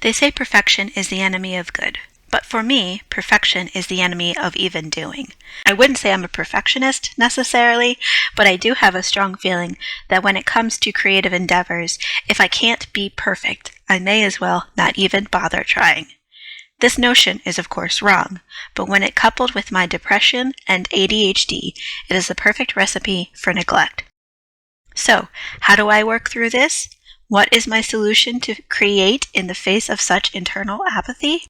They say perfection is the enemy of good. But for me, perfection is the enemy of even doing. I wouldn't say I'm a perfectionist necessarily, but I do have a strong feeling that when it comes to creative endeavors, if I can't be perfect, I may as well not even bother trying. This notion is of course wrong, but when it coupled with my depression and ADHD, it is the perfect recipe for neglect. So, how do I work through this? What is my solution to create in the face of such internal apathy?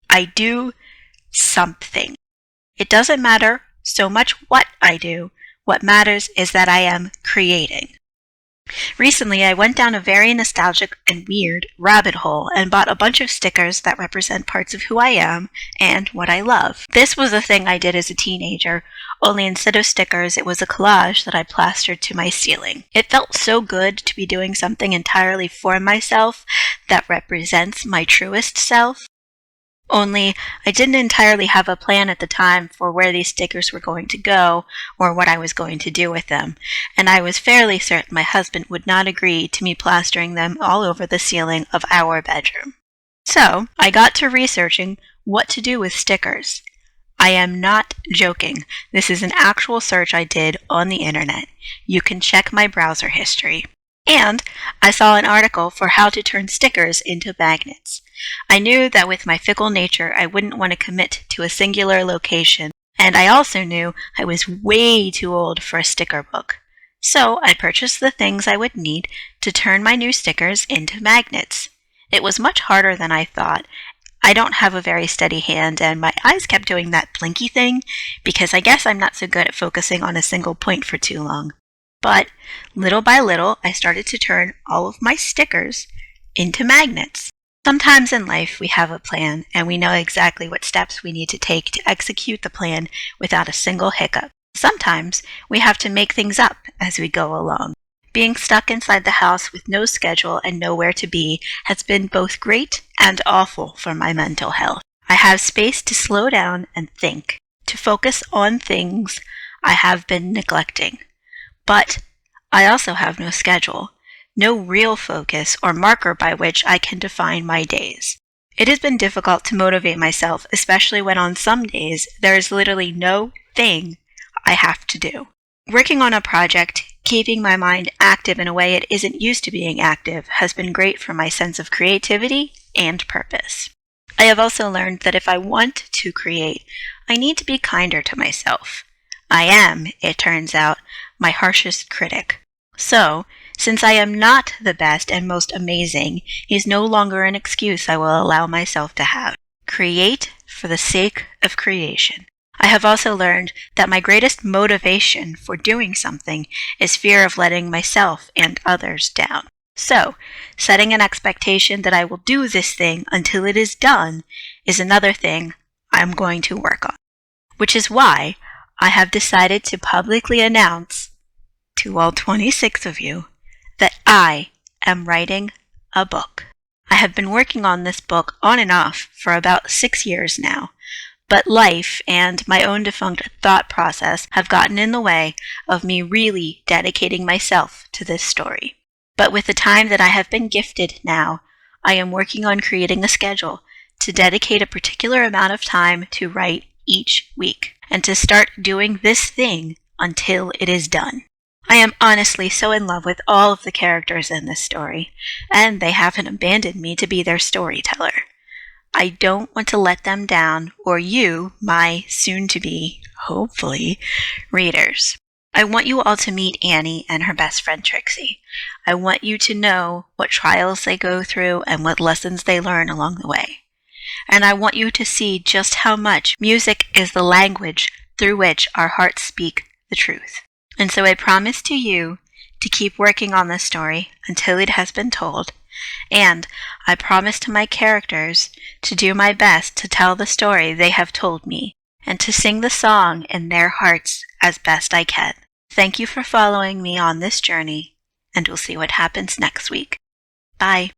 I do something. It doesn't matter so much what I do. What matters is that I am creating. Recently, I went down a very nostalgic and weird rabbit hole and bought a bunch of stickers that represent parts of who I am and what I love. This was a thing I did as a teenager, only instead of stickers, it was a collage that I plastered to my ceiling. It felt so good to be doing something entirely for myself that represents my truest self. Only, I didn't entirely have a plan at the time for where these stickers were going to go or what I was going to do with them, and I was fairly certain my husband would not agree to me plastering them all over the ceiling of our bedroom. So, I got to researching what to do with stickers. I am not joking. This is an actual search I did on the internet. You can check my browser history. And I saw an article for how to turn stickers into magnets. I knew that with my fickle nature, I wouldn't want to commit to a singular location, and I also knew I was way too old for a sticker book. So I purchased the things I would need to turn my new stickers into magnets. It was much harder than I thought. I don't have a very steady hand, and my eyes kept doing that blinky thing because I guess I'm not so good at focusing on a single point for too long. But little by little, I started to turn all of my stickers into magnets. Sometimes in life we have a plan and we know exactly what steps we need to take to execute the plan without a single hiccup. Sometimes we have to make things up as we go along. Being stuck inside the house with no schedule and nowhere to be has been both great and awful for my mental health. I have space to slow down and think, to focus on things I have been neglecting. But I also have no schedule, no real focus or marker by which I can define my days. It has been difficult to motivate myself, especially when on some days there is literally no thing I have to do. Working on a project, keeping my mind active in a way it isn't used to being active, has been great for my sense of creativity and purpose. I have also learned that if I want to create, I need to be kinder to myself. I am, it turns out, my harshest critic. So, since I am not the best and most amazing, is no longer an excuse I will allow myself to have. Create for the sake of creation. I have also learned that my greatest motivation for doing something is fear of letting myself and others down. So, setting an expectation that I will do this thing until it is done is another thing I'm going to work on. Which is why I have decided to publicly announce to all 26 of you that I am writing a book. I have been working on this book on and off for about 6 years now, but life and my own defunct thought process have gotten in the way of me really dedicating myself to this story. But with the time that I have been gifted now, I am working on creating a schedule to dedicate a particular amount of time to write each week, and to start doing this thing until it is done. I am honestly so in love with all of the characters in this story, and they haven't abandoned me to be their storyteller. I don't want to let them down, or you, my soon-to-be, hopefully, readers. I want you all to meet Annie and her best friend Trixie. I want you to know what trials they go through and what lessons they learn along the way. And I want you to see just how much music is the language through which our hearts speak the truth. And so I promise to you to keep working on this story until it has been told, and I promise to my characters to do my best to tell the story they have told me, and to sing the song in their hearts as best I can. Thank you for following me on this journey, and we'll see what happens next week. Bye.